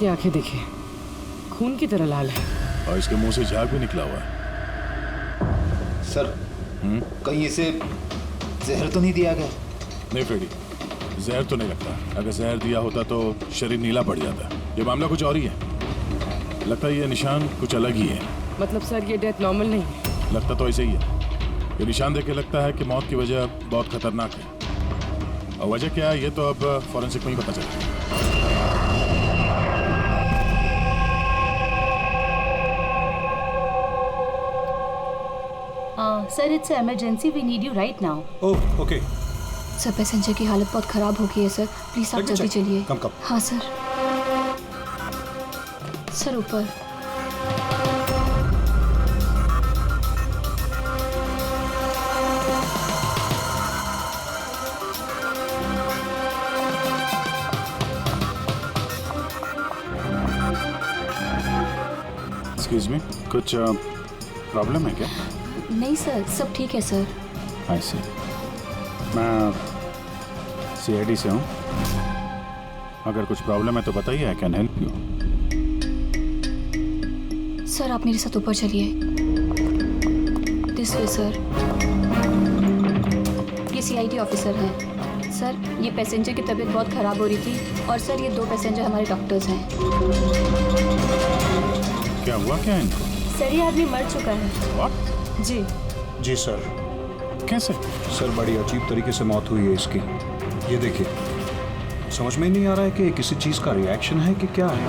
की आंखें देखिए, खून की तरह लाल है और इसके मुंह से झाग भी निकला हुआ है। सर कहीं इसे जहर तो नहीं दिया गया? नहीं फ्रेडी, जहर तो नहीं लगता। अगर जहर दिया होता तो शरीर नीला पड़ जाता। ये मामला कुछ और ही है। लगता है ये निशान कुछ अलग ही है। मतलब सर ये डेथ नॉर्मल नहीं है? लगता तो ऐसे ही है। ये निशान देख के लगता है कि मौत की वजह बहुत खतरनाक है, और वजह क्या है ये तो अब फॉरेंसिक में ही पता चलेगा। Sir it's emergency, we need you right now. Oh okay. Sir passenger की हालत बहुत खराब हो गई है सर, प्लीज आप जल्दी चलिए। कम कम। हाँ सर। सर ऊपर। एक्सक्यूज मी, कुछ प्रॉब्लम है क्या? नहीं सर, सब ठीक है सर। आई सी। मैं CID से हूँ। अगर कुछ प्रॉब्लम है तो बताइए, I can help you. Sir आप मेरे साथ ऊपर चलिए। This way sir. ये CID ऑफिसर हैं। सर ये पैसेंजर की तबीयत बहुत ख़राब हो रही थी, और सर ये 2 पैसेंजर हमारे डॉक्टर्स हैं। क्या हुआ क्या इनको? सर ये आदमी मर चुका है। What? जी जी सर। कैसे? सर बड़ी अजीब तरीके से मौत हुई है इसकी। ये देखिए, समझ में नहीं आ रहा है कि किसी चीज़ का रिएक्शन है कि क्या है।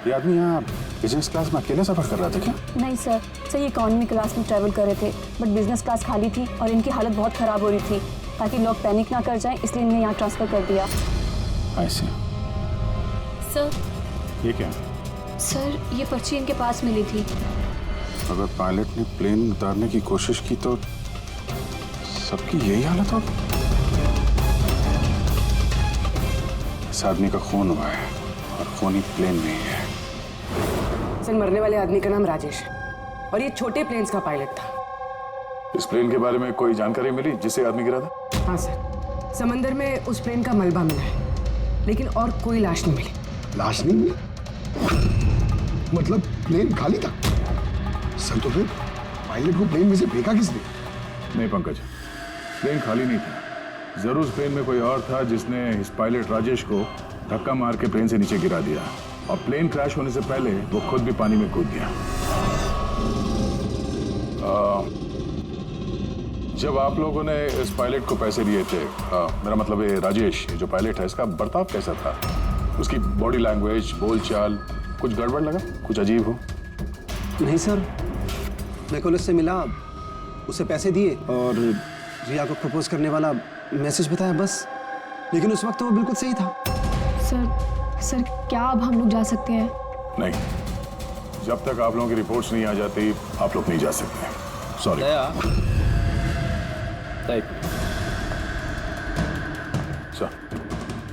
ये आदमी यहाँ बिजनेस क्लास में अकेले सफर कर रहा था क्या? नहीं सर, ये इकोनॉमी क्लास में ट्रैवल कर रहे थे, बट बिजनेस क्लास खाली थी और इनकी हालत बहुत ख़राब हो रही थी। ताकि लोग पैनिक ना कर जाएं, इसलिए इन्हें यहाँ ट्रांसफ़र कर दिया। आई सी। सर ये क्या? सर ये पर्ची इनके पास मिली थी। अगर पायलट ने प्लेन उतारने की कोशिश की तो सबकी यही हालत हो। इस आदमी का खून हुआ है और खून ही प्लेन में ही है। सर मरने वाले आदमी का नाम राजेश है और ये छोटे प्लेन्स का पायलट था। इस प्लेन के बारे में कोई जानकारी मिली जिससे आदमी गिरा था? हाँ सर, समंदर में उस प्लेन का मलबा मिला है, लेकिन और कोई लाश नहीं मिली। लाश नहीं मिली? मतलब प्लेन खाली था? सर तो फिर पायलट को प्लेन में से फेंका किसने? नहीं पंकज, प्लेन खाली नहीं था। जरूर प्लेन में कोई और था जिसने इस पायलट राजेश को धक्का मार के प्लेन से नीचे गिरा दिया, और प्लेन क्रैश होने से पहले वो खुद भी पानी में कूद गया। जब आप लोगों ने इस पायलट को पैसे दिए थे, मेरा मतलब ये राजेश जो पायलट है, इसका बर्ताव कैसा था? उसकी बॉडी लैंग्वेज, बोलचाल, कुछ गड़बड़ लगा? कुछ अजीब हो? नहीं सर, मैं कल उससे मिला, उसे पैसे दिए और रिया को प्रपोज करने वाला मैसेज बताया बस। लेकिन उस वक्त तो वो बिल्कुल सही था। सर क्या अब हम लोग जा सकते हैं? नहीं, जब तक आप लोगों की रिपोर्ट्स नहीं आ जाती आप लोग नहीं जा सकते। सॉरी।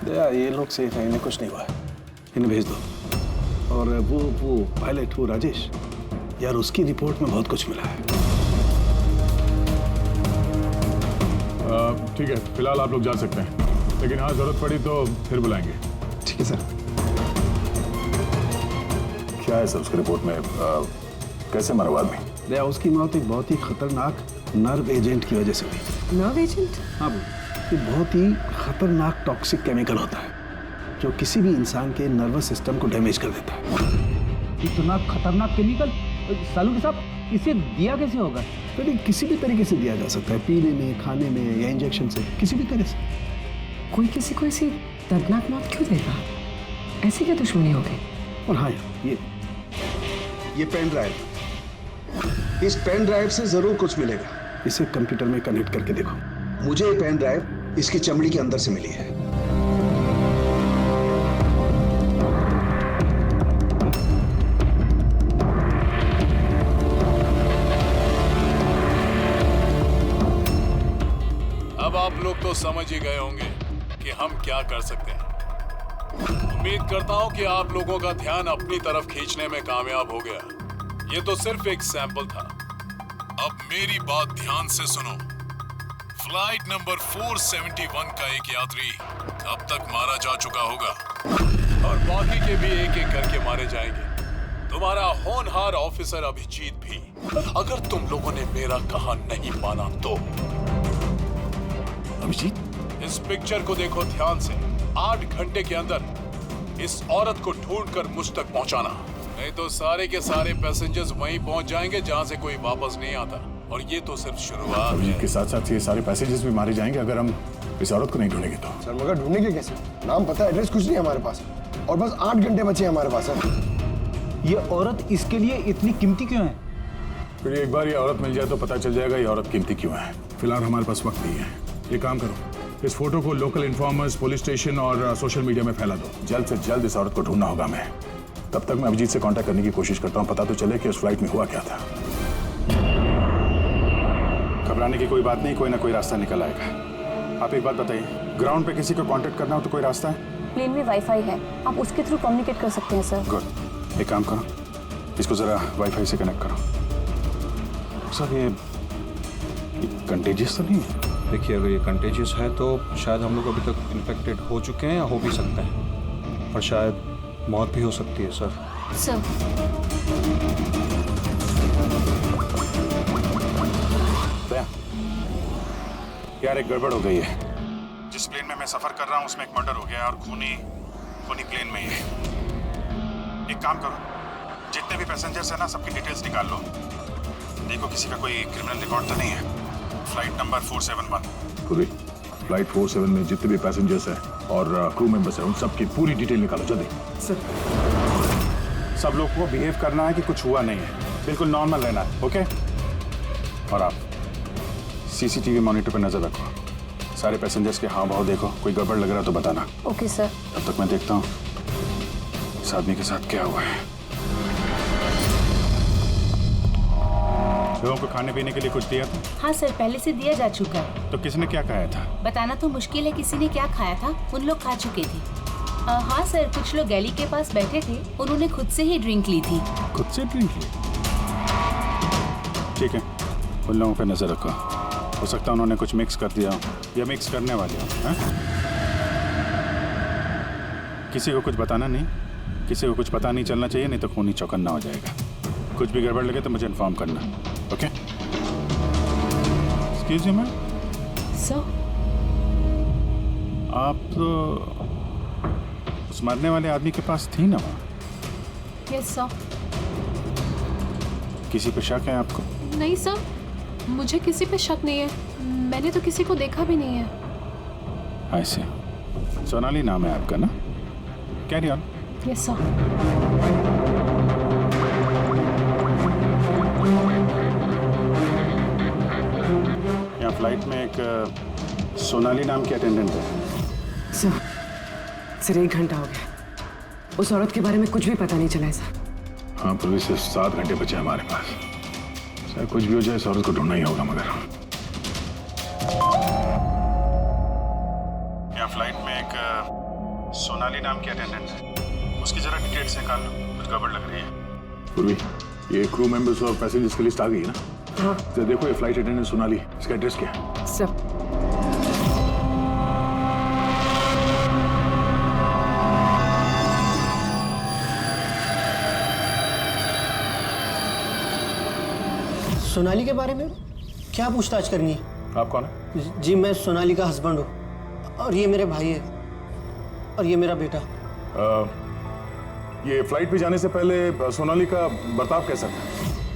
दया ये लोग सेफ हैं, इन्हें कुछ नहीं हुआ है, इन्हें भेज दो। और वो पायलट, वो राजेश यार, उसकी रिपोर्ट में बहुत कुछ मिला है। ठीक है, फिलहाल आप लोग जा सकते हैं, लेकिन हाँ जरूरत पड़ी तो फिर बुलाएंगे। ठीक है सर। क्या है सर उसकी रिपोर्ट में? कैसे मरा वो आदमी? दया उसकी मौत एक बहुत ही खतरनाक नर्व एजेंट की वजह से हुई। Nerve agent? हाँ, ये बहुत ही खतरनाक टॉक्सिक केमिकल होता है जो किसी भी इंसान के नर्वस सिस्टम को डैमेज कर देता है। इतना खतरनाक केमिकल सालू के साथ इसे दिया कैसे होगा? तो किसी भी तरीके से दिया जा सकता है, पीने में, खाने में या इंजेक्शन से, किसी भी तरह से। कोई किसी को ऐसी दर्दनाक मौत क्यों देगा? ऐसी क्या दुश्मनी हो गई? और हाँ ये पेन ड्राइव, इस पेन ड्राइव से जरूर कुछ मिलेगा। इसे कंप्यूटर में कनेक्ट करके देखो। मुझे ये पेन ड्राइव इसकी चमड़ी के अंदर से मिली है। अब आप लोग तो समझ ही गए होंगे कि हम क्या कर सकते हैं। उम्मीद करता हूं कि आप लोगों का ध्यान अपनी तरफ खींचने में कामयाब हो गया। ये तो सिर्फ एक सैंपल था। अब मेरी बात ध्यान से सुनो। फ्लाइट नंबर 471 का एक यात्री अब तक मारा जा चुका होगा और बाकी के भी एक एक करके मारे जाएंगे। तुम्हारा होनहार ऑफिसर अभिजीत भी। अगर तुम लोगों ने मेरा कहा नहीं माना तो अभिजीत, इस पिक्चर को देखो ध्यान से। 8 घंटे के अंदर इस औरत को ढूंढकर मुझ तक पहुंचाना, नहीं तो सारे के सारे पैसेंजर्स वहीं पहुंच जाएंगे जहां से कोई वापस नहीं आता। और ये तो सिर्फ शुरुआत है। के साथ साथ ये सारे पैसेंजर्स भी मारे जाएंगे अगर हम इस औरत को नहीं ढूंढेंगे तो। सर मगर ढूंढेंगे कैसे? नाम पता, एड्रेस कुछ नहीं है हमारे पास, और बस 8 घंटे बचे हैं हमारे पास सर। ये औरत इसके लिए इतनी कीमती क्यों है? फिर एक बार ये औरत मिल जाए तो पता चल जाएगा ये औरत कीमती क्यों है। फिलहाल हमारे पास वक्त नहीं है। ये काम करो, इस फोटो को लोकल इन्फॉर्मर्स, पुलिस स्टेशन और सोशल मीडिया में फैला दो। जल्द से जल्द इस औरत को ढूंढना होगा हमें। तब तक मैं अभिजीत से कांटेक्ट करने की कोशिश करता हूँ, पता तो चले कि उस फ्लाइट में हुआ क्या था। घबराने की कोई बात नहीं, कोई ना कोई रास्ता निकल आएगा। आप एक बात बताइए, ग्राउंड पे किसी को कांटेक्ट करना हो तो कोई रास्ता है? प्लेन में वाईफाई है, आप उसके थ्रू कम्युनिकेट कर सकते हैं सर। गुड, एक काम करो, इसको जरा वाईफाई से कनेक्ट करो। सर ये कंटेजियस तो नहीं है? देखिए, अगर ये कंटेजियस है तो शायद हम लोग अभी तक इन्फेक्टेड हो चुके हैं या हो भी सकते हैं, और शायद मौत भी हो सकती है सर। सर यार एक गड़बड़ हो गई है। जिस प्लेन में मैं सफर कर रहा हूँ उसमें एक मर्डर हो गया और खूनी प्लेन में ही है। एक काम करो, जितने भी पैसेंजर्स हैं ना, सबकी डिटेल्स निकाल लो। देखो किसी का कोई क्रिमिनल रिकॉर्ड तो नहीं है। Flight number 471। पूरी फ्लाइट 47 में जितने भी पैसेंजर्स हैं और क्रू मेंबर्स हैं उन सबकी पूरी डिटेल निकालो जल्दी। सर सब लोग को बिहेव करना है कि कुछ हुआ नहीं है, बिल्कुल नॉर्मल रहना है, ओके? और आप सीसीटीवी मॉनिटर पर नजर रखो, सारे पैसेंजर्स के हाव भाव देखो, कोई गड़बड़ लग रहा तो बताना। Okay sir. तब तक मैं देखता हूँ इस आदमी के साथ क्या हुआ है। लोगों को खाने पीने के लिए कुछ दिया था? हाँ सर, पहले से दिया जा चुका है। तो किसने क्या खाया था? बताना तो मुश्किल है किसी ने क्या खाया था, उन लोग खा चुके थे। हाँ सर, कुछ लोग गैली के पास बैठे थे, उन्होंने खुद से ही ड्रिंक ली थी। खुद से ड्रिंक ली? ठीक है, उन लोगों पर नजर रखो, हो सकता है उन्होंने कुछ मिक्स कर दिया हो या मिक्स करने वाले हो। किसी को कुछ बताना नहीं, किसी को कुछ पता नहीं चलना चाहिए, नहीं तो खूनी चौकन्ना हो जाएगा। कुछ भी गड़बड़ लगे तो मुझे इन्फॉर्म करना, okay? Excuse me ma'am. Sir आप तो उस मरने वाले आदमी के पास थी ना वहाँ? Yes sir. किसी पे शक है आपको? नहीं सर, मुझे किसी पे शक नहीं है, मैंने तो किसी को देखा भी नहीं है। ऐसे सोनाली नाम है आपका ना? Carry on. Yes sir. यहाँ फ्लाइट में एक सोनाली नाम की अटेंडेंट है। सर 1 घंटा हो गया, उस औरत के बारे में कुछ भी पता नहीं चला है सर। हाँ, पुलिस से 7 घंटे बचे हमारे पास। सर कुछ भी हो जाए इस औरत को ढूंढना ही होगा। मगर यहाँ फ्लाइट में एक सोनाली नाम की अटेंडेंट है, उसकी जरा डिटेल्स निकाल लो, कुछ गड़बड़ लग रही है। पूर्वी, ये क्रू मेंबर्स और पैसेंजर्स की लिस्ट आ गई है ना? हाँ तो देखो ये फ्लाइट अटेंडेंट सोनाली, इसका एड्रेस क्या है? सर सोनाली के बारे में क्या पूछताछ करनी है? आप कौन है? जी मैं सोनाली का हस्बैंड हूँ, और ये मेरे भाई है, और ये मेरा बेटा। ये फ्लाइट पे जाने से पहले सोनाली का बर्ताव कैसा था?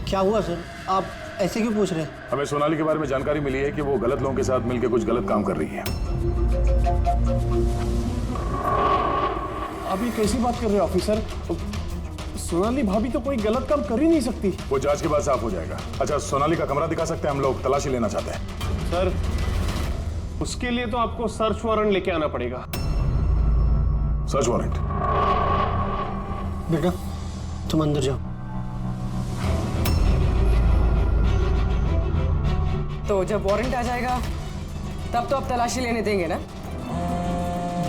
क्या हुआ सर, आप ऐसे क्यों पूछ रहे हैं? हमें सोनाली के बारे में जानकारी मिली है कि वो गलत लोगों के साथ मिलकर कुछ गलत काम कर रही है। आप ये कैसी बात कर रहे हो ऑफिसर? सोनाली भाभी तो कोई गलत काम कर ही नहीं सकती। वो जांच के बाद साफ हो जाएगा। अच्छा, सोनाली का कमरा दिखा सकते हैं? हम लोग तलाशी लेना चाहते हैं। सर उसके लिए तो आपको सर्च वारंट लेके आना पड़ेगा। Search warrant? बेटा तुम अंदर जाओ। तो जब वारंट आ जाएगा तब तो आप तलाशी लेने देंगे ना?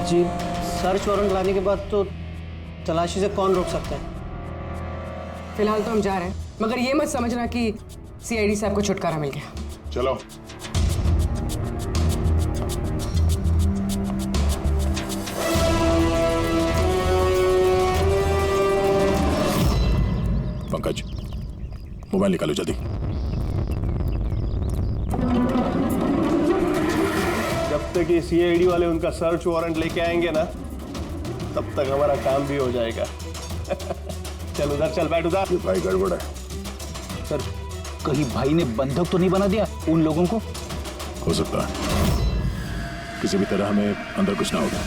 जी सर्च वारंट लाने के बाद तो तलाशी से कौन रोक सकता है? फिलहाल तो हम जा रहे हैं, मगर ये मत समझना कि सीआईडी से आपको छुटकारा मिल गया। चलो। पंकज, मोबाइल निकालो जल्दी। जब तक ये सीआईडी वाले उनका सर्च वारंट लेके आएंगे ना, तब तक हमारा काम भी हो जाएगा। चल उधर चल, बैठ उधर। भाई गड़बड़ है सर, कहीं भाई ने बंधक तो नहीं बना दिया उन लोगों को? हो सकता है, किसी भी तरह हमें अंदर कुछ ना होगा।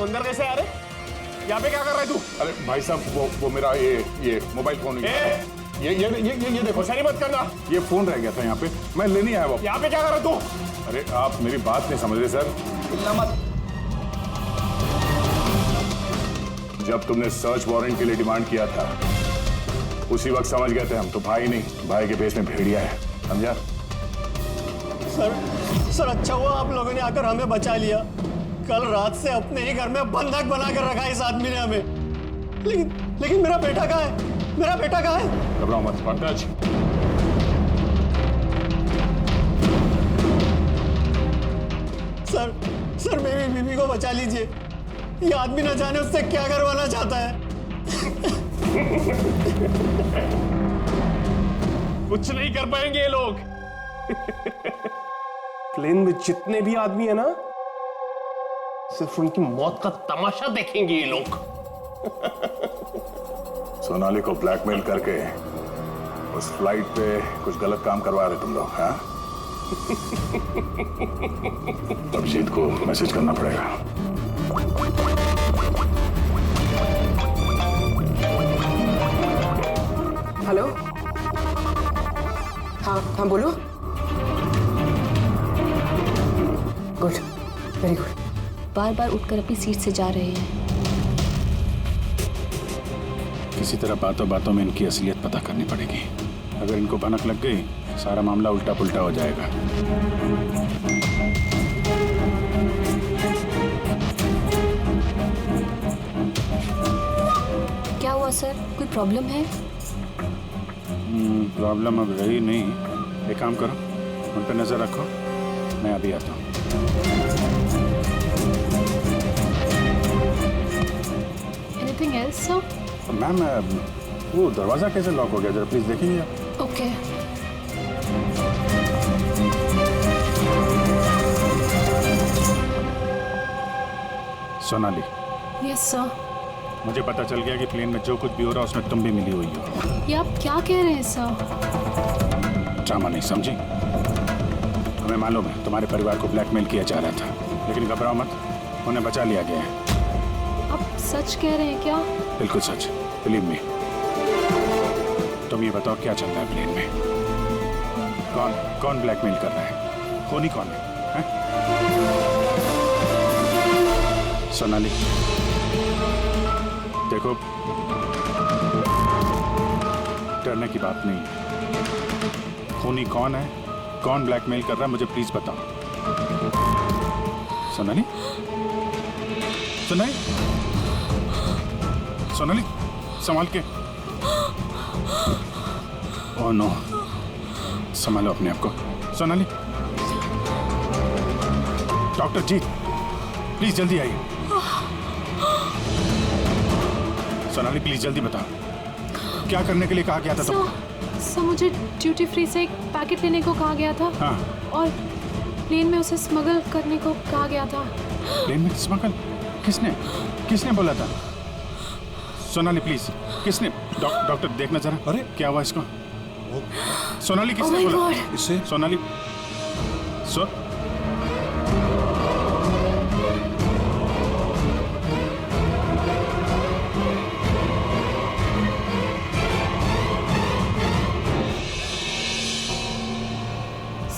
अंदर कैसे आ रहे? यहाँ पे क्या कर रहा है तू? अरे भाई साहब, वो मेरा ये मोबाइल फोन ये देखो। सारी मत करना। ये फोन रह गया था यहाँ पे, मैं लेने आया। यहाँ पे क्या कर रहा है तू? अरे आप मेरी बात नहीं समझ रहे सर। मत। जब तुमने सर्च वारंट के लिए डिमांड किया था, उसी वक्त समझ गए थे हम तो भाई नहीं, भाई के भेष में भेड़िया है, समझा? सर अच्छा हुआ आप लोगों ने आकर हमें बचा लिया। कल रात से अपने ही घर में बंधक बनाकर रखा इस आदमी ने हमें। लेकिन मेरा बेटा कहाँ है? मेरा बेटा कहाँ है? घबराओ मत पंकज। सर मेरी बीवी को बचा लीजिए। ये आदमी न जाने उससे क्या करवाना चाहता है। कुछ नहीं कर पाएंगे ये लोग। प्लेन में जितने भी आदमी है ना, सिर्फ उनकी मौत का तमाशा देखेंगे ये लोग। सोनाली को ब्लैकमेल करके उस फ्लाइट पे कुछ गलत काम करवा रहे तुम लोग, हाँ? अभिजीत को मैसेज करना पड़ेगा। हेलो, हाँ बोलो। Good, very good. बार बार उठकर अपनी सीट से जा रहे हैं। किसी तरह बातों बातों में इनकी असलियत पता करनी पड़ेगी। अगर इनको भनक लग गई, सारा मामला उल्टा पुल्टा हो जाएगा। क्या हुआ सर, कोई प्रॉब्लम है? प्रॉब्लम अब रही नहीं। एक काम करो, उन पर नजर रखो, मैं अभी आता हूँ। Anything else sir? मैम, वो दरवाजा कैसे लॉक हो गया, जरा प्लीज देखेंगे आप? ओके। सोनाली। Yes sir. मुझे पता चल गया कि प्लेन में जो कुछ भी हो रहा है उसमें तुम भी मिली हुई हो। ये आप क्या कह रहे हैं सर? ड्रामा नहीं समझी? हमें मालूम है तुम्हारे परिवार को ब्लैकमेल किया जा रहा था, लेकिन घबराओ मत, उन्हें बचा लिया गया है। आप सच कह रहे हैं क्या? बिल्कुल सच, बिलीव मी। तुम ये बताओ क्या चल रहा है प्लेन में? कौन ब्लैकमेल कर रहा है? खूनी कौन है? सोनाली देखो, डरने की बात नहीं है। खूनी कौन है, कौन ब्लैकमेल कर रहा है, मुझे प्लीज बताओ। सोनाली, सोनाली, सोनाली, संभाल के। ओह नो, संभालो अपने आप को। सोनाली, डॉक्टर जीत, प्लीज जल्दी आइए। सोनाली प्लीज जल्दी बताओ, क्या करने के लिए कहा गया था तुमको? सर मुझे ड्यूटी फ्री से एक पैकेट लेने को कहा गया था। हाँ। और प्लेन में उसे स्मगल करने को कहा गया था। प्लेन में स्मगल? किसने बोला था? सोनाली प्लीज, किसने? डॉक्टर देखना जरा। अरे क्या हुआ इसको? सोनाली किसने बोला? इससे Sonali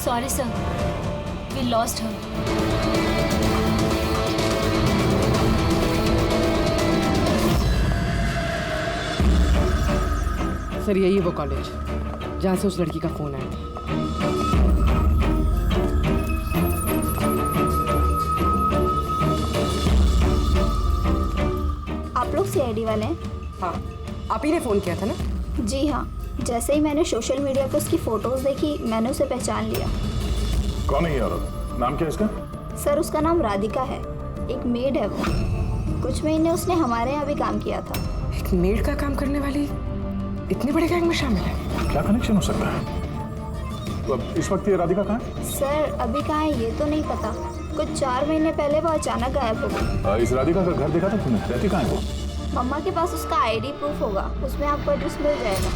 Sorry, sir. We lost her. Sir यही है वो कॉलेज जहाँ से उस लड़की का फोन आया था। आप लोग सीआईडी वाले हैं? हाँ, आप ही ने फोन किया था ना? जी हाँ, जैसे ही मैंने सोशल मीडिया पर उसकी फोटोज देखी मैंने उसे पहचान लिया। कौन है ये औरत? नाम क्या है इसका? सर उसका नाम राधिका है, एक मेड है वो। कुछ महीने उसने हमारे यहाँ भी काम किया था। एक मेड का काम करने वाली इतने बड़े गैंग में शामिल है? क्या कनेक्शन हो सकता है? तो अब इस वक्त ये राधिका कहाँ है? सर अभी कहाँ है ये तो नहीं पता। कुछ 4 महीने पहले वो अचानक गायब हो गई। इस राधिका का घर देखा था तुमने? रहती कहाँ है वो? मम्मा के पास उसका आईडी प्रूफ होगा, उसमें आपको एड्रेस मिल जाएगा।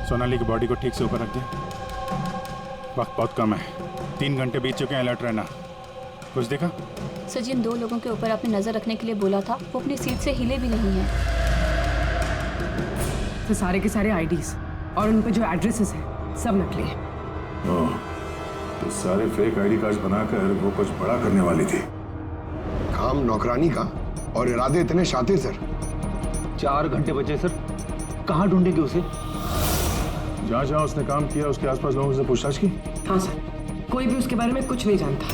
सोनाली की बॉडी को ठीक से ऊपर रख दे। वक्त बहुत कम है, 3 घंटे बीत चुके हैं। अलर्ट रहना। कुछ देखा? सर जिन 2 लोगों के ऊपर आपने नजर रखने के लिए बोला था वो अपनी सीट से हिले भी नहीं है। तो सारे के सारे आईडीज और उन पे जो एड्रेसेस हैं सब नकली हैं। ओह, तो सारे फेक आईडी कार्ड बनाकर वो कुछ बड़ा करने वाली थी। काम नौकरानी का और इरादे इतने शातिर सर। 4 घंटे बचे सर, कहाँ ढूंढेंगे उसे? जहाँ जहाँ उसने काम किया उसके आसपास लोगों से पूछताछ की? हाँ सर, कोई भी उसके बारे में कुछ नहीं जानता,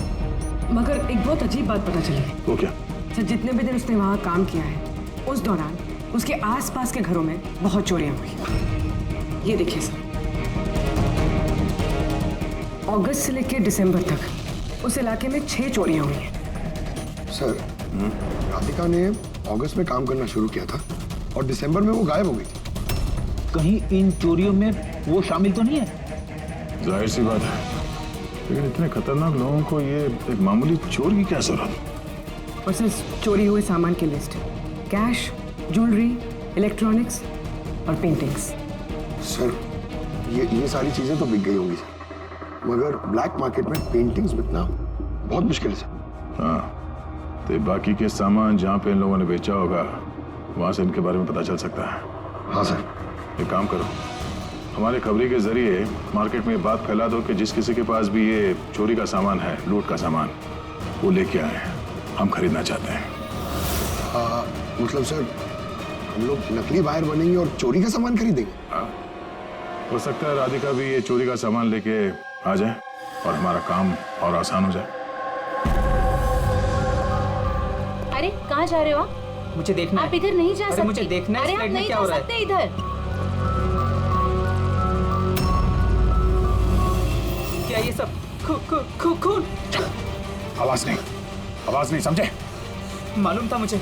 मगर एक बहुत अजीब बात पता चली है। वो क्या? सर जितने भी दिन उसने वहाँ काम किया है उस दौरान उसके आसपास के घरों में बहुत चोरियां हुई। ये देखिए सर, अगस्त से लेकर दिसंबर तक उस इलाके में 6 चोरियां हुई हैं। सर राधिका ने अगस्त में काम करना शुरू किया था और दिसंबर में वो गायब हो गई थी। कहीं इन चोरियों में वो शामिल तो नहीं है? जाहिर सी बात है, लेकिन इतने खतरनाक लोगों को ये एक मामूली चोर की क्या जरूरत? और सर चोरी हुए सामान की लिस्ट, कैश, ज्वेलरी, इलेक्ट्रॉनिक्स और पेंटिंग्स। सर ये सारी चीजें तो बिक गई होंगी सर, मगर ब्लैक मार्केट में पेंटिंग्स बिकना बहुत मुश्किल है सर। हाँ, तो बाकी के सामान जहाँ पे इन लोगों ने बेचा होगा वहाँ से इनके बारे में पता चल सकता है। हाँ सर। एक काम करो, हमारे खबरी के जरिए मार्केट में बात फैला दो कि जिस किसी के पास भी ये चोरी का सामान है, लूट का सामान, वो लेके आए, हम खरीदना चाहते हैं। मतलब सर हम लोग नकली बायर बनेंगे और चोरी का सामान खरीदेंगे? हाँ, हो सकता है राधिका भी ये चोरी का सामान लेके आ जाए और हमारा काम और आसान हो जाए। अरे कहाँ जा रहे हो आप? मुझे देखना आप इधर नहीं जा सकते। मुझे देखना है अरे आप नहीं जा सकते इधर। क्या ये सब खून? आवाज नहीं, समझे? मालूम था मुझे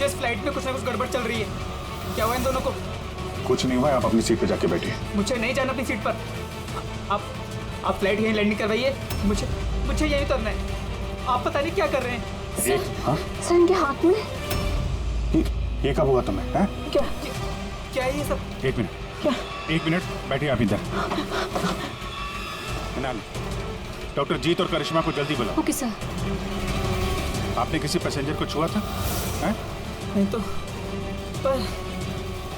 इस फ्लाइट में कुछ ना कुछ गड़बड़ चल रही है। क्या हुआ इन दोनों को? कुछ नहीं हुआ, आप अपनी सीट पे जाके बैठिए। मुझे नहीं जाना अपनी सीट पर। आप फ्लाइट यहीं लैंडिंग करवाइए, मुझे यहीं उतरना है। आप पता नहीं क्या कर रहे हैं। सर इनके हाथ में ये कब हुआ तुम्हें? हैं? क्या है ये सब? एक मिनट बैठिए आप इधर। डॉक्टर जीत और करिश्मा को जल्दी बुलाओ। Okay sir. आपने किसी पैसेंजर को छुआ था? हैं? नहीं तो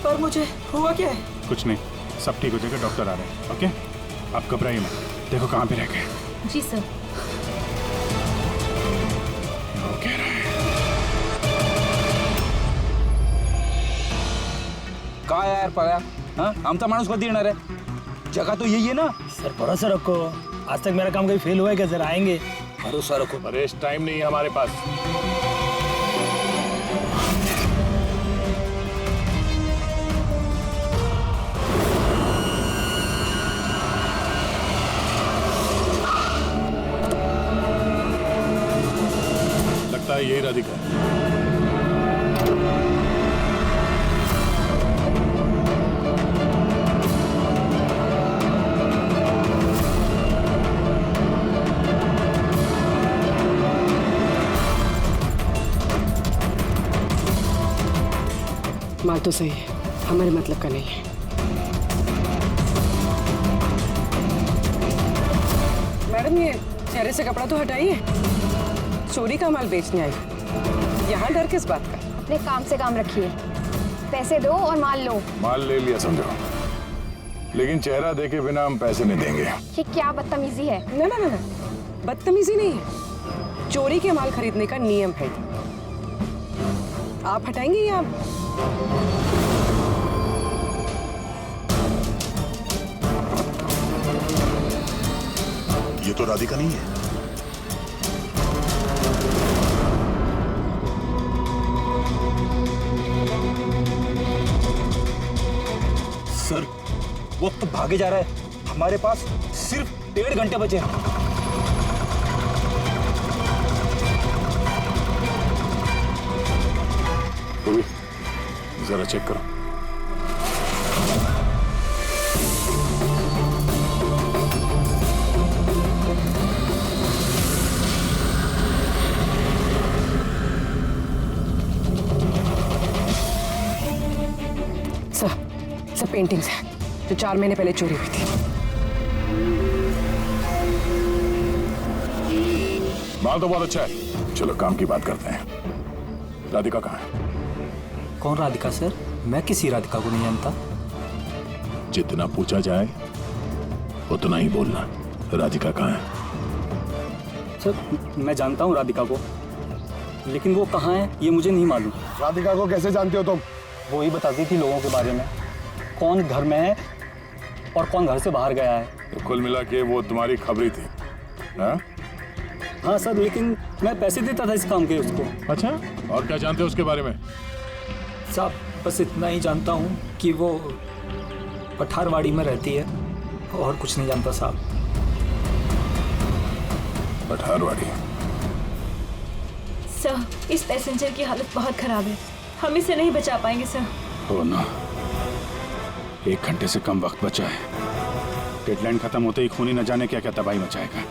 पर मुझे हुआ क्या है? कुछ नहीं, सब ठीक हो जाएगा, डॉक्टर आ रहे हैं। ओके, आप घबराइए मत। देखो कहाँ पे रह गए। जी सर। कह रहा है का यार पाया? हाँ, आमचा माणूस कधी येणार आहे? जगह तो यही है ना सर। भरोसा रखो, आज तक मेरा काम कहीं फेल हुआ है क्या? जरा आएंगे। भरोसा रखो। अरे इस टाइम नहीं है हमारे पास। लगता है यही राधिका। माल तो सही है, हमारे मतलब का नहीं है। मैडम ये चेहरे से कपड़ा तो हटाइए, चोरी का माल बेचने आई, यहाँ डर किस बात का? अपने काम से काम रखिए, पैसे दो और माल लो। माल ले लिया समझो, लेकिन चेहरा देखे बिना हम पैसे नहीं देंगे। ये क्या बदतमीजी है? ना ना ना ना, बदतमीजी नहीं है, चोरी के माल खरीदने का नियम है। आप हटाएंगे या ये तो राधिका नहीं है। सर वक्त भागे जा रहा है, हमारे पास सिर्फ 1.5 घंटे बचे हैं। जरा चेक करो। सब पेंटिंग्स हैं जो 4 महीने पहले चोरी हुई थी। माल तो बहुत अच्छा है, चलो काम की बात करते हैं। राधिका कहाँ है? कौन राधिका सर? मैं किसी राधिका को नहीं जानता। जितना पूछा जाए उतना ही बोलना। राधिका कहाँ है? सर मैं जानता हूँ राधिका को, लेकिन वो कहाँ है ये मुझे नहीं मालूम। राधिका को कैसे जानते हो तुम? वो ही बताती थी लोगों के बारे में, कौन घर में है और कौन घर से बाहर गया है। तो कुल मिला के वो तुम्हारी खबरी थी? हाँ सर, लेकिन मैं पैसे देता था इस काम के उसको। अच्छा, और क्या जानते हो उसके बारे में? साहब बस इतना ही जानता हूँ कि वो पठारवाड़ी में रहती है, और कुछ नहीं जानता साहब। पठारवाड़ी? सर इस पैसेंजर की हालत बहुत खराब है, हम इसे नहीं बचा पाएंगे सर। हो ना, 1 घंटे से कम वक्त बचा है, डेडलाइन खत्म होते ही खूनी न जाने क्या क्या तबाही मचाएगा।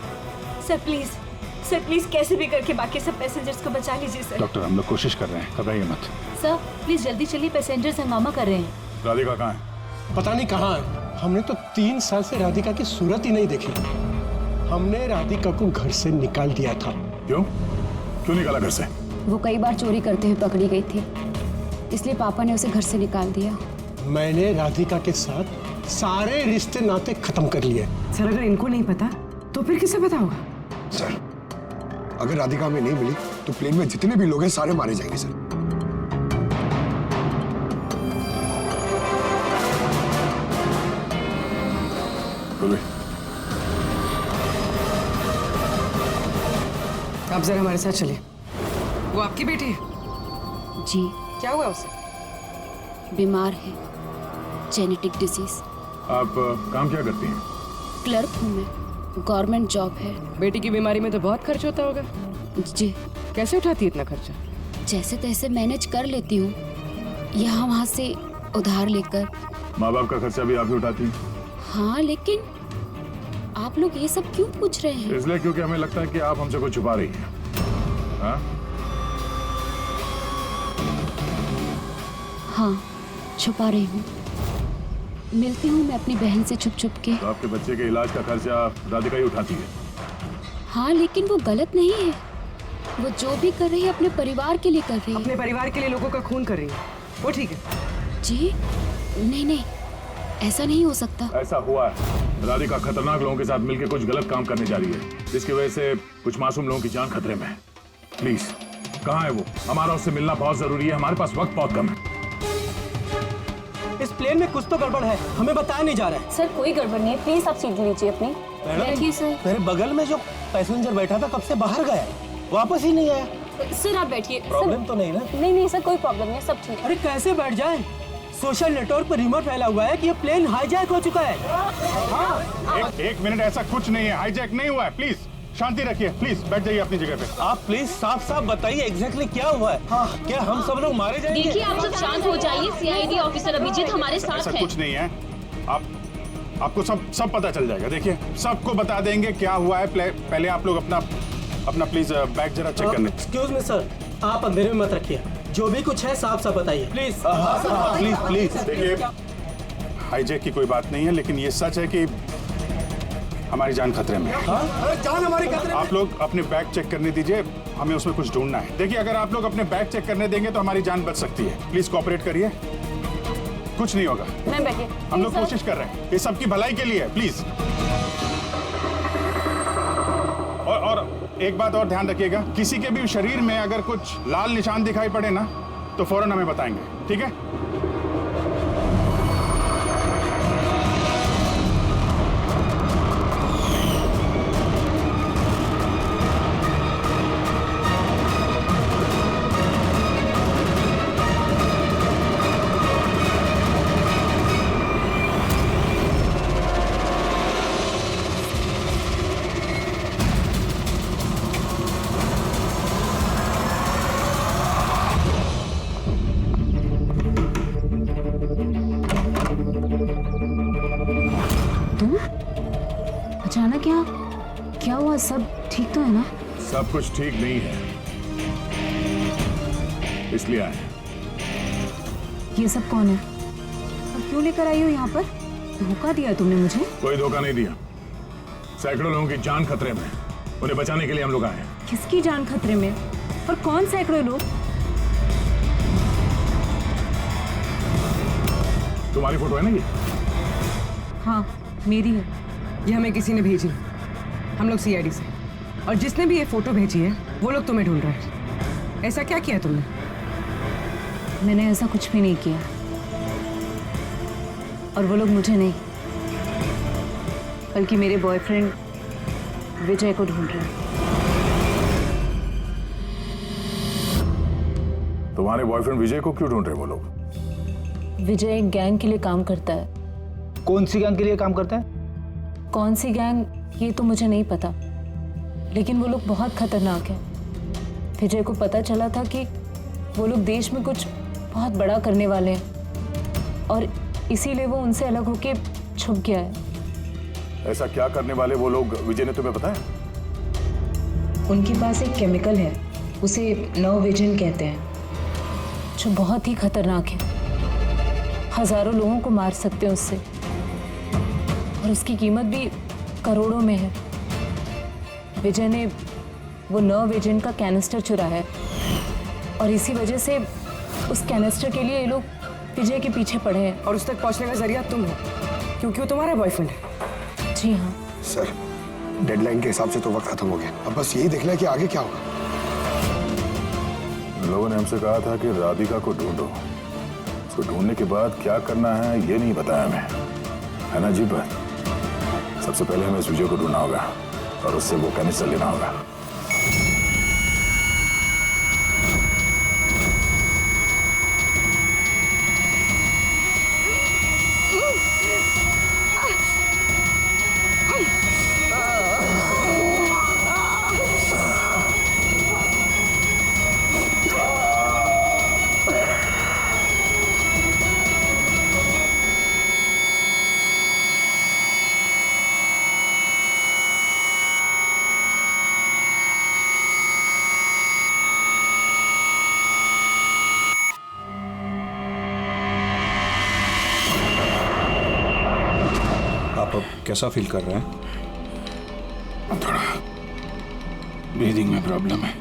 सर प्लीज कैसे भी करके बाकी सब पैसेंजर्स को बचा लीजिए सर। डॉक्टर हम लोग कोशिश कर रहे हैं, घबराइए मत। सर प्लीज जल्दी चलिए, पैसेंजर्स हंगामा कर रहे हैं। राधिका कहाँ है? पता नहीं कहाँ है, हमने तो 3 साल से राधिका की सूरत ही नहीं देखी। हमने राधिका को घर से निकाल दिया था। क्यों निकाला घर से? वो कई बार चोरी करते हुए पकड़ी गई थी, इसलिए पापा ने उसे घर से निकाल दिया। मैंने राधिका के साथ सारे रिश्ते नाते खत्म कर लिए। सर अगर इनको नहीं पता तो फिर किसे पता होगा? सर अगर राधिका हमें नहीं मिली तो प्लेन में जितने भी लोग हैं सारे मारे जाएंगे सर। आप जरा हमारे साथ चलिए। वो आपकी बेटी है? जी। क्या हुआ उसे? बीमार है, जेनेटिक डिजीज। आप काम क्या करती हैं? क्लर्क हूँ मैं, गवर्नमेंट जॉब है। बेटी की बीमारी में तो बहुत खर्च होता होगा। जी। कैसे उठाती है इतना खर्चा? जैसे तैसे मैनेज कर लेती हूँ, यहाँ वहाँ से उधार लेकर। माँ बाप का खर्चा भी आप ही उठाती हैं? हाँ, लेकिन आप लोग ये सब क्यों पूछ रहे हैं? इसलिए क्योंकि हमें लगता है कि आप हमसे कुछ छुपा रही हैं। हाँ, छुपा रही हूँ। मिलती हूँ मैं अपनी बहन से छुप छुप के। तो आपके बच्चे के इलाज का खर्चा राधिका ही उठाती है? हाँ, लेकिन वो गलत नहीं है। वो जो भी कर रही है अपने परिवार के लिए कर रही है। अपने परिवार के लिए लोगों का खून कर रही है, वो ठीक है? जी नहीं, ऐसा नहीं हो सकता। ऐसा हुआ है। राधिका खतरनाक लोगों के साथ मिलकर कुछ गलत काम करने जा रही है, जिसकी वजह से कुछ मासूम लोगों की जान खतरे में है। प्लीज, कहाँ है वो? हमारा उससे मिलना बहुत जरूरी है, हमारे पास वक्त बहुत कम है। इस प्लेन में कुछ तो गड़बड़ है, हमें बताया नहीं जा रहा है। सर कोई गड़बड़ नहीं है, प्लीज आप सीट लीजिए अपनी। बैठिए सर। मेरे बगल में जो पैसेंजर बैठा था कब से बाहर गया, वापस ही नहीं आया। सर आप बैठिए। प्रॉब्लम तो नहीं ना? नहीं सर, कोई प्रॉब्लम नहीं, सब ठीक है। अरे कैसे बैठ जाए? सोशल नेटवर्क पर रिमोट फैला हुआ है कि ये प्लेन हाईजैक हो चुका है। हाँ, एक मिनट, ऐसा कुछ नहीं है, हाईजैक नहीं हुआ है। प्लीज शांति रखिए, प्लीज बैठ जाइए अपनी जगह पे। आप प्लीज साफ बताइए एग्जैक्टली क्या हुआ है। हाँ, क्या हम सब लोग मारे जाएंगे? देखिए आप सब शांत हो जाइए, सीआईडी ऑफिसर अभिजीत हमारे साथ ऐसा है। कुछ नहीं है, आपको सब पता चल जाएगा। देखिए सबको बता देंगे क्या हुआ है। पहले आप लोग अपना प्लीज बैग जरा चेक करने। एक्सक्यूज मी सर, आप अंधेरे में मत रखिए, जो भी कुछ है साफ साफ बताइए प्लीज। प्लीज प्लीज देखिए, हाईजैक की कोई बात नहीं है, लेकिन ये सच है कि हमारी जान खतरे में है। जान हमारी खतरे में। आप लोग अपने बैग चेक करने दीजिए, हमें उसमें कुछ ढूंढना है। देखिए, अगर आप लोग अपने बैग चेक करने देंगे तो हमारी जान बच सकती है। प्लीज कोऑपरेट करिए, कुछ नहीं होगा। मैम बैठिए। हम लोग कोशिश कर रहे हैं, ये सबकी भलाई के लिए है, प्लीज। और एक बात और ध्यान रखिएगा, किसी के भी शरीर में अगर कुछ लाल निशान दिखाई पड़े ना तो फौरन हमें बताएंगे, ठीक है? अचानक क्या हुआ? सब ठीक तो है ना? सब कुछ ठीक नहीं है, इसलिए आए। ये सब कौन है और क्यों लेकर आई हो यहाँ पर? धोखा दिया तुमने मुझे। कोई धोखा नहीं दिया, सैकड़ों लोगों की जान खतरे में, उन्हें बचाने के लिए हम लोग आए हैं। किसकी जान खतरे में और कौन सैकड़ों लोग? तुम्हारी फोटो है ना ये? हाँ मेरी है। ये हमें किसी ने भेजी, हम लोग सीआईडी से, और जिसने भी ये फोटो भेजी है वो लोग तुम्हें ढूंढ रहे हैं। ऐसा क्या किया तुमने? मैंने ऐसा कुछ भी नहीं किया, और वो लोग मुझे नहीं बल्कि मेरे बॉयफ्रेंड विजय को ढूंढ रहे हैं। तुम्हारे बॉयफ्रेंड विजय को क्यों ढूंढ रहे वो लोग? विजय एक गैंग के लिए काम करता है। कौन सी गैंग के लिए काम करता है? कौन सी गैंग ये तो मुझे नहीं पता, लेकिन वो लोग बहुत खतरनाक हैं। विजय को पता चला था कि वो लोग देश में कुछ बहुत बड़ा करने वाले हैं, और इसीलिए वो उनसे अलग होके छुप गया है। ऐसा क्या करने वाले वो लोग विजय ने तुम्हें बताया? उनके पास एक केमिकल है, उसे नव विजन कहते हैं, जो बहुत ही खतरनाक है। हजारों लोगों को मार सकते हैं उससे, और उसकी कीमत भी करोड़ों में है। विजय ने वो नव विजन का कैनिस्टर चुराया है, और इसी वजह से उस कैनिस्टर के लिए ये लोग विजय के पीछे पड़े हैं। और उस तक पहुंचने का जरिया तुम हो, क्योंकि वो तुम्हारा बॉयफ्रेंड है। जी हाँ सर, डेडलाइन के हिसाब से तो वक्त खत्म हो गया, अब बस यही देखना है कि आगे क्या होगा। लोगों ने हमसे कहा था कि राधिका को ढूंढो, उसको ढूंढने के बाद क्या करना है ये नहीं बताया हमें, है ना जी? पर सबसे पहले हमें इस विजय को ढूंढना होगा और उससे वो कैनिस्टर लेना होगा। आप अब कैसा फील कर रहे हैं? थोड़ा ब्रीदिंग में प्रॉब्लम है,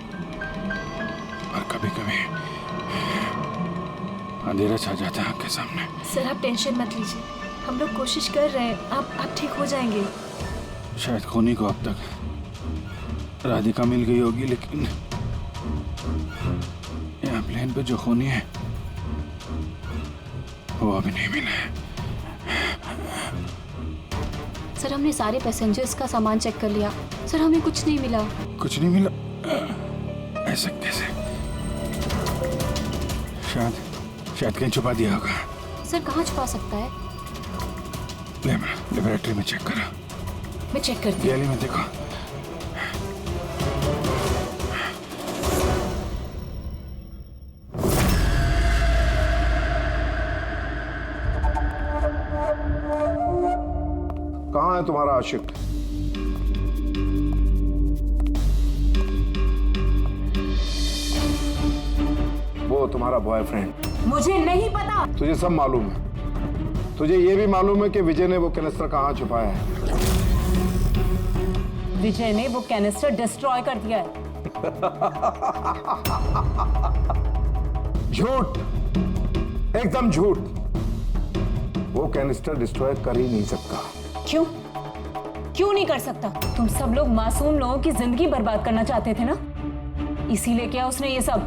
और कभी कभी अंधेरा छा जाता है आँख के सामने। सर आप टेंशन मत लीजिए, हम लोग कोशिश कर रहे हैं, आप ठीक हो जाएंगे। शायद खूनी को अब तक राधिका मिल गई होगी, लेकिन यहाँ प्लेन पे जो खूनी है वो अभी नहीं मिला है। सर हमने सारे पैसेंजर्स का सामान चेक कर लिया, सर हमें कुछ नहीं मिला। कुछ नहीं मिला? ऐसा कैसे? शायद कहीं छुपा दिया होगा। सर कहाँ छुपा सकता है? लेबोरेटरी में चेक करो। मैं चेक करती हूँ। गैली में देखो। कहाँ है तुम्हारा आशिक? वो तुम्हारा बॉयफ्रेंड। मुझे नहीं पता। तुझे सब मालूम है। तुझे ये भी मालूम है कि विजय ने वो कैनिस्टर कहाँ छुपाया है? विजय ने वो कैनिस्टर डिस्ट्रॉय कर दिया है। झूठ, एकदम झूठ। वो कैनिस्टर डिस्ट्रॉय कर ही नहीं सकता। क्यों? क्यों नहीं कर सकता? तुम सब लोग मासूम लोगों की जिंदगी बर्बाद करना चाहते थे ना, इसीलिए क्या उसने ये सब?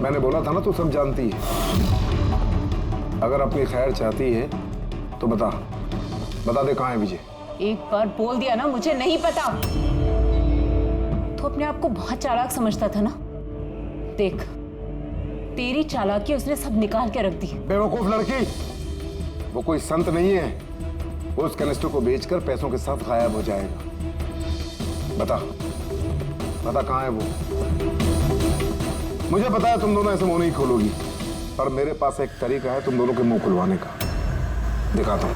मैंने बोला था ना, तू सब जानती है। अगर अपनी खैर चाहती है तो बता दे कहाँ है विजय। एक बार बोल दिया ना मुझे नहीं पता, तो अपने आप को बहुत चालाक समझता था ना। देख, तेरी चालाकी उसने सब निकाल के रख दी। बेवकूफ लड़की, वो कोई संत नहीं है। वो उस कैनिस्टर को बेचकर पैसों के साथ गायब हो जाएगा। बता कहाँ है वो? मुझे पता है तुम दोनों ऐसे मुंह नहीं खोलोगी, पर मेरे पास एक तरीका है तुम दोनों के मुंह खुलवाने का। दिखाता हूं।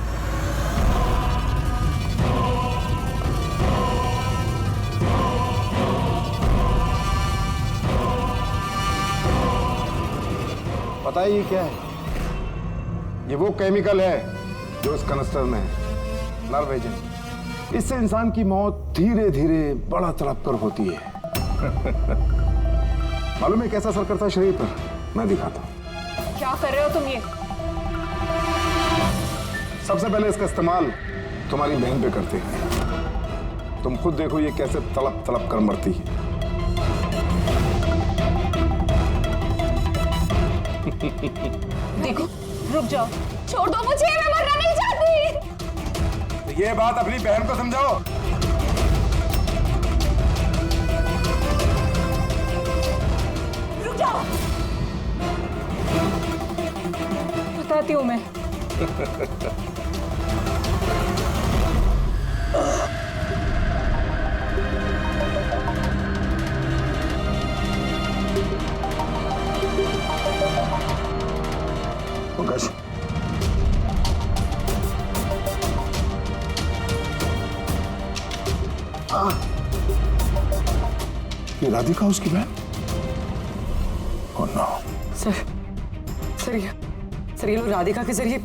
पता है ये क्या है? ये वो केमिकल है जो इस कनिस्टर में है, नर्व एजेंट। इससे इंसान की मौत धीरे धीरे बड़ा तड़प कर होती है। मालूम है कैसा असर करता है शरीर पर? मैं दिखाता हूं। क्या कर रहे हो तुम ये? सबसे पहले इसका इस्तेमाल तुम्हारी बहन पे करते हैं। तुम खुद देखो ये कैसे तड़प तड़प कर मरती है। देखो, रुक जाओ, छोड़ दो मुझे, मैं मरना नहीं चाहती। तो ये बात अपनी बहन को समझाओ। रुक जाओ, बताती हूँ मैं। पंकज, ये राधिका उसकी बहन? Oh no. सर ये लोग राधिका के जरिए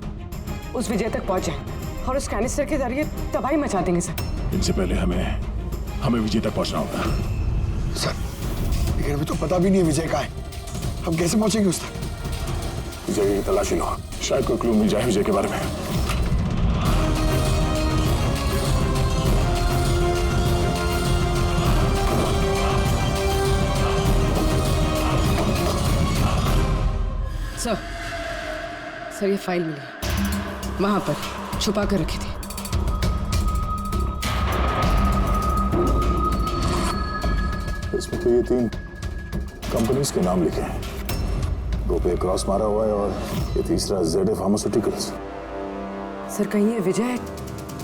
उस विजय तक पहुंच जाए और उस कैनिस्टर के जरिए तबाही मचा देंगे सर। इनसे पहले हमें विजय तक पहुंचना होगा। सर, लेकिन अभी तो पता भी नहीं है विजय कहाँ है। हम कैसे पहुंचेंगे उस तक? विजय की तलाशी लो, शायद कोई क्लू मिल जाए विजय के बारे में। सर ये फाइल मिली, वहां पर छुपा कर रखी थी। इसमें तो ये 3 कंपनीज के नाम लिखे हैं। 2 पे क्रॉस मारा हुआ है और ये तीसरा ZA फार्मास्यूटिकल्स। सर कहीं ये विजय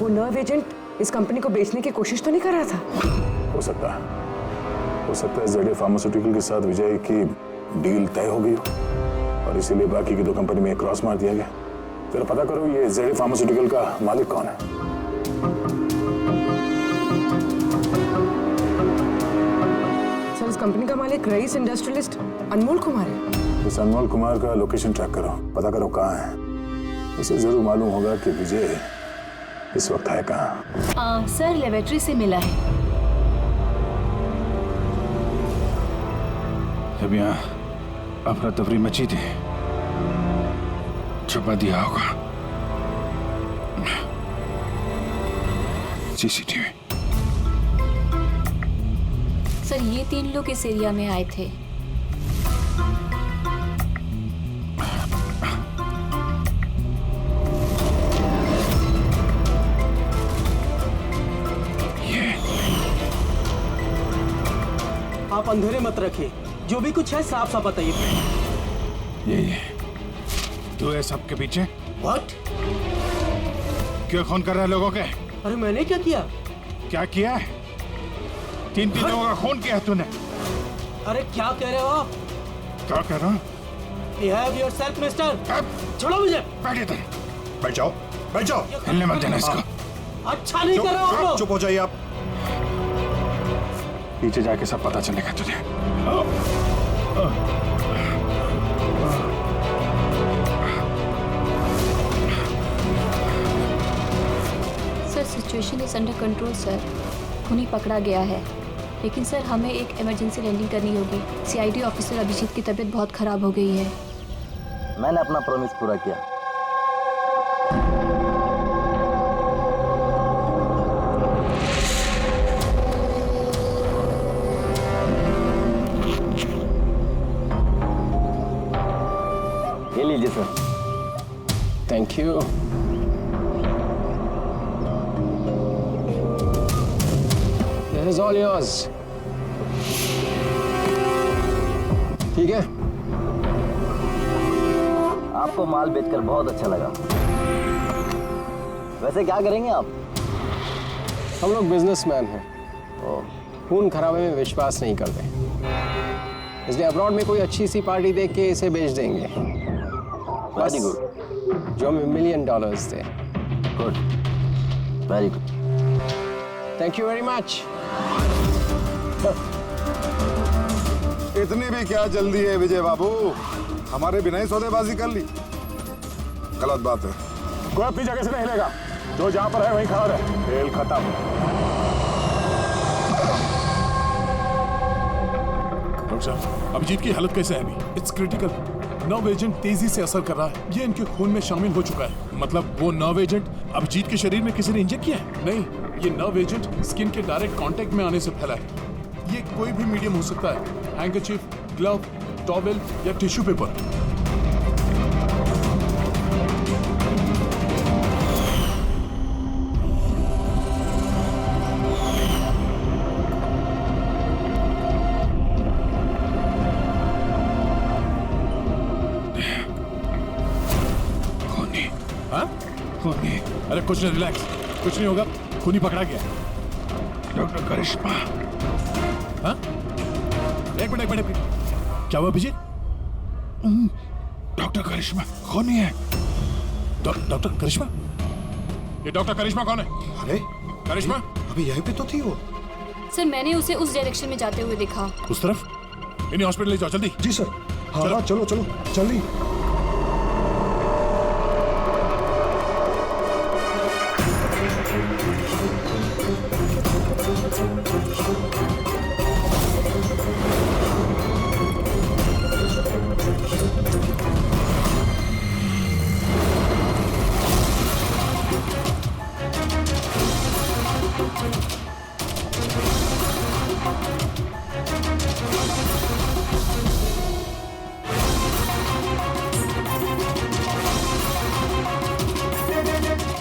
वो नर्व एजेंट इस कंपनी को बेचने की कोशिश तो नहीं कर रहा था? हो सकता है ZA फार्मास्यूटिकल के साथ विजय की डील तय हो गई हो और इसीलिए बाकी की 2 कंपनी में क्रॉस मार दिया गया। जरा पता करो ये ZA फार्मास्यूटिकल का मालिक कौन है। सर इस कंपनी का मालिक रईस इंडस्ट्रियलिस्ट अनमोल कुमार है। इस अनमोल कुमार का लोकेशन ट्रैक करो, पता करो कहाँ है। इसे जरूर मालूम होगा कि विजय इस वक्त है कहाँ। सर लेबोरेटरी से मिला है। जब यहाँ अफरा तफरी मची थी, छुपा दिया होगा CCTV। सर ये 3 लोग इस एरिया में आए थे। आप अंधेरे मत रखिए, जो भी कुछ है साफ साफ बताइए। ये तू है सबके पीछे? What? क्यों खून कर रहा है लोगों के? अरे मैंने क्या किया? क्या किया है? 3 लोगों का खून किया है तूने। अरे क्या कह रहे हो आप? क्या कह रहा हूँ? Behave yourself, mister. छोड़ो मुझे। बैठ इधर, बैठ जाओ, हिलने मत देना इसको। अच्छा नहीं कर रहे हो आप लोग। चुप हो जाइए आप। पीछे जाके सब पता चलेगा तुझे। Sir situation is under control sir. खूनी पकड़ा गया है, लेकिन सर हमें एक इमरजेंसी लैंडिंग करनी होगी। सीआईडी ऑफिसर अभिजीत की तबीयत बहुत खराब हो गई है। मैंने अपना प्रॉमिस पूरा किया। ये लीजिए sir. Thank you. This is all yours. ठीक है? आपको माल बेचकर बहुत अच्छा लगा। वैसे क्या करेंगे आप? हम लोग बिजनेसमैन हैं और खून खराबे में विश्वास नहीं करते, इसलिए अब्रॉड में कोई अच्छी सी पार्टी देख के इसे बेच देंगे। Very good. जो हमें $1 million they. Good, very good. Thank you very much. इतनी भी क्या जल्दी है विजय बाबू, हमारे बिना ही सौदेबाजी कर ली। गलत बात है। कोई अपनी जगह से नहीं हिलेगा, जो जहां पर है वहीं खड़ा रहे। खेल खत्म। डॉक्टर साहब, अभिजीत की हालत कैसे है अभी? It's critical. नर्व एजेंट तेजी से असर कर रहा है। ये इनके खून में शामिल हो चुका है। मतलब वो नर्व एजेंट अभिजीत के शरीर में किसी ने इंजेक्ट किया है? नहीं, ये नर्व एजेंट स्किन के डायरेक्ट कांटेक्ट में आने से फैला है। ये कोई भी मीडियम हो सकता है, हैंकरचीफ, ग्लव, टॉवेल या टिश्यू पेपर। खूनी? अरे कुछ नहीं, रिलैक्स, कुछ नहीं होगा। खूनी पकड़ा गया। डॉक्टर करिश्मा। हाँ? एक मिनट। क्या हुआ अभिजीत? डॉक्टर करिश्मा खूनी है। डॉक्टर करिश्मा? ये डॉक्टर करिश्मा कौन है? अरे करिश्मा अभी यहीं पे तो थी वो। सर मैंने उसे उस डायरेक्शन में जाते हुए देखा। उस तरफ? इन्हें हॉस्पिटल ले जाओ जल्दी। जी सर। हाँ, चलो जल्दी।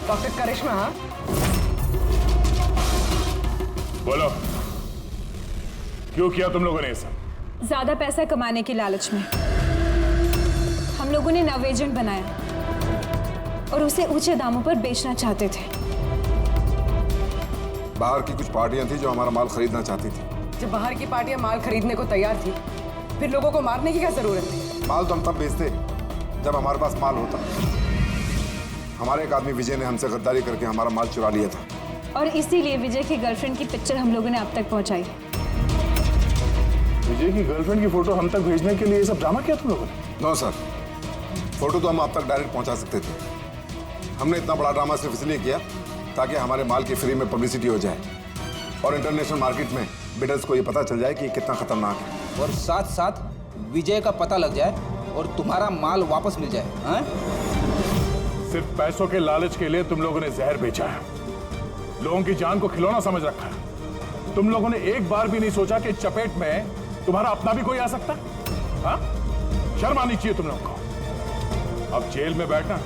डॉक्टर करिश्मा। बोलो, क्यों किया तुम लोगों ने ऐसा? ज्यादा पैसा कमाने की लालच में हम लोगों ने नव एजेंट बनाया और उसे ऊंचे दामों पर बेचना चाहते थे। बाहर की कुछ पार्टियां थी जो हमारा माल खरीदना चाहती थी। जब बाहर की पार्टियां माल खरीदने को तैयार थी, फिर लोगों को मारने की क्या जरूरत थी? माल तो हम तब बेचते जब हमारे पास माल होता। हमारे एक आदमी विजय ने हमसे गद्दारी करके हमारा माल चुरा लिया था, और इसीलिए विजय की गर्लफ्रेंड की पिक्चर हम लोगों ने अब तक पहुंचाई। विजय की गर्लफ्रेंड की फोटो हम तक भेजने के लिए सब ड्रामा किया तुम लोगों ने? नो सर, फोटो तो हम आप तक डायरेक्ट पहुंचा सकते थे। हमने इतना बड़ा ड्रामा सिर्फ इसलिए किया ताकि हमारे माल की फ्री में पब्लिसिटी हो जाए और इंटरनेशनल मार्केट में बिडर्स को ये पता चल जाए कि ये कितना खतरनाक है, और साथ साथ विजय का पता लग जाए और तुम्हारा माल वापस मिल जाए। हाँ? सिर्फ पैसों के लालच के लिए तुम लोगों ने जहर बेचा है, लोगों की जान को खिलौना समझ रखा है। तुम लोगों ने एक बार भी नहीं सोचा कि चपेट में तुम्हारा अपना भी कोई आ सकता है। हाँ? शर्म आनी चाहिए तुम लोगों को। अब जेल में बैठना